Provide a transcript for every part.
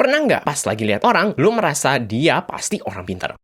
Pernah nggak pas lagi lihat orang, lu merasa dia pasti orang pintar?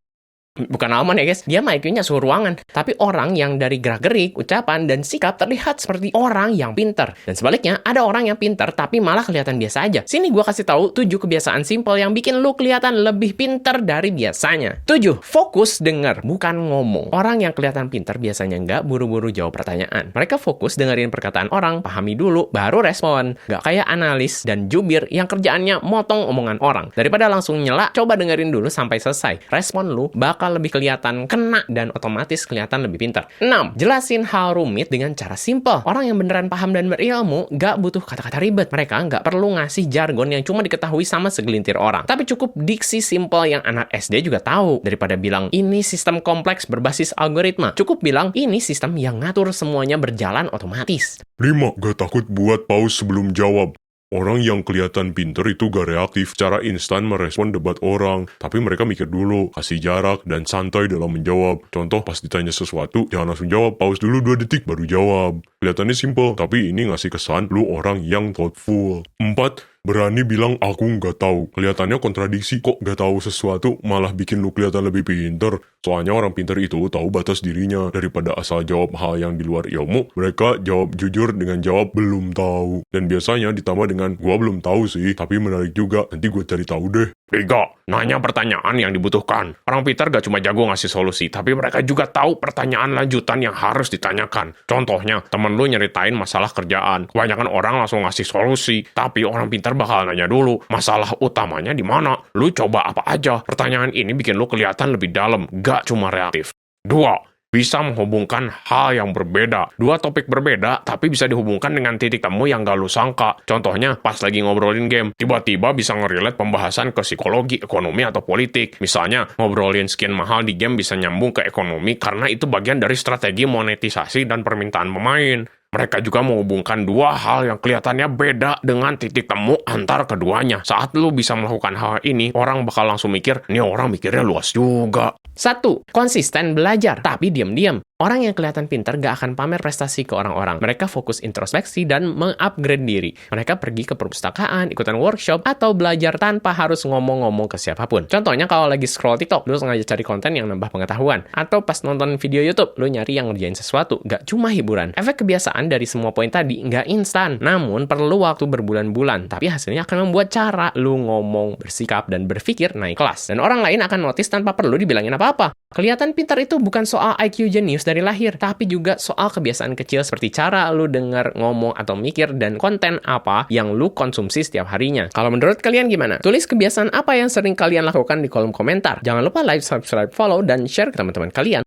Bukan aman ya guys, dia IQ-nya suhu ruangan. Tapi orang yang dari gerak-gerik, ucapan, dan sikap terlihat seperti orang yang pintar. Dan sebaliknya, ada orang yang pintar tapi malah kelihatan biasa aja. Sini gua kasih tahu 7 kebiasaan simpel yang bikin lu kelihatan lebih pintar dari biasanya. 7. Fokus dengar, bukan ngomong. Orang yang kelihatan pintar biasanya nggak buru-buru jawab pertanyaan. Mereka fokus dengerin perkataan orang, pahami dulu, baru respon. Nggak kayak analis dan jubir yang kerjaannya motong omongan orang. Daripada langsung nyela, coba dengerin dulu sampai selesai. Respon lu bakal lebih kelihatan kena dan otomatis kelihatan lebih pintar. 6. Jelasin hal rumit dengan cara simple. Orang yang beneran paham dan berilmu gak butuh kata-kata ribet. Mereka gak perlu ngasih jargon yang cuma diketahui sama segelintir orang. Tapi cukup diksi simple yang anak SD juga tahu. Daripada bilang, ini sistem kompleks berbasis algoritma. Cukup bilang, ini sistem yang ngatur semuanya berjalan otomatis. 5. Gak takut buat pause sebelum jawab. Orang yang kelihatan pinter itu gak reaktif secara instan merespon debat orang, tapi mereka mikir dulu, kasih jarak, dan santai dalam menjawab. Contoh, pas ditanya sesuatu, jangan langsung jawab, pause dulu 2 detik baru jawab. Kelihatannya simple, tapi ini ngasih kesan lu orang yang thoughtful. 4. Berani bilang aku nggak tahu. Kelihatannya kontradiksi, kok nggak tahu sesuatu malah bikin lu kelihatan lebih pinter. Soalnya orang pinter itu tahu batas dirinya. Daripada asal jawab hal yang di luar ilmu, mereka jawab jujur dengan jawab belum tahu. Dan biasanya ditambah dengan gua belum tahu sih, tapi menarik juga, nanti gua cari tahu deh. 3. Nanya pertanyaan yang dibutuhkan. Orang pintar gak cuma jago ngasih solusi, tapi mereka juga tahu pertanyaan lanjutan yang harus ditanyakan. Contohnya, temen lu nyeritain masalah kerjaan. Kebanyakan orang langsung ngasih solusi, tapi orang pintar bakal nanya dulu, masalah utamanya di mana? Lu coba apa aja? Pertanyaan ini bikin lu kelihatan lebih dalam, gak cuma reaktif. 2. Bisa menghubungkan hal yang berbeda. 2 topik berbeda, tapi bisa dihubungkan dengan titik temu yang gak lu sangka. Contohnya, pas lagi ngobrolin game, tiba-tiba bisa ngerelate pembahasan ke psikologi, ekonomi, atau politik. Misalnya, ngobrolin skin mahal di game bisa nyambung ke ekonomi karena itu bagian dari strategi monetisasi dan permintaan pemain. Mereka juga menghubungkan 2 hal yang kelihatannya beda dengan titik temu antar keduanya. Saat lu bisa melakukan hal ini, orang bakal langsung mikir, ini orang mikirnya luas juga. 1. Konsisten belajar, tapi diam-diam. Orang yang kelihatan pintar gak akan pamer prestasi ke orang-orang. Mereka fokus introspeksi dan mengupgrade diri. Mereka pergi ke perpustakaan, ikutan workshop, atau belajar tanpa harus ngomong-ngomong ke siapapun. Contohnya kalau lagi scroll TikTok, lu sengaja cari konten yang nambah pengetahuan. Atau pas nonton video YouTube, lu nyari yang ngerjain sesuatu, gak cuma hiburan. Efek kebiasaan dari semua poin tadi gak instan, namun perlu waktu berbulan-bulan. Tapi hasilnya akan membuat cara lu ngomong, bersikap, dan berpikir naik kelas. Dan orang lain akan notice tanpa perlu dibilangin apa-apa. Kelihatan pintar itu bukan soal IQ jenius dari lahir, tapi juga soal kebiasaan kecil seperti cara lu dengar, ngomong, atau mikir, dan konten apa yang lu konsumsi setiap harinya. Kalau menurut kalian gimana? Tulis kebiasaan apa yang sering kalian lakukan di kolom komentar. Jangan lupa like, subscribe, follow, dan share ke teman-teman kalian.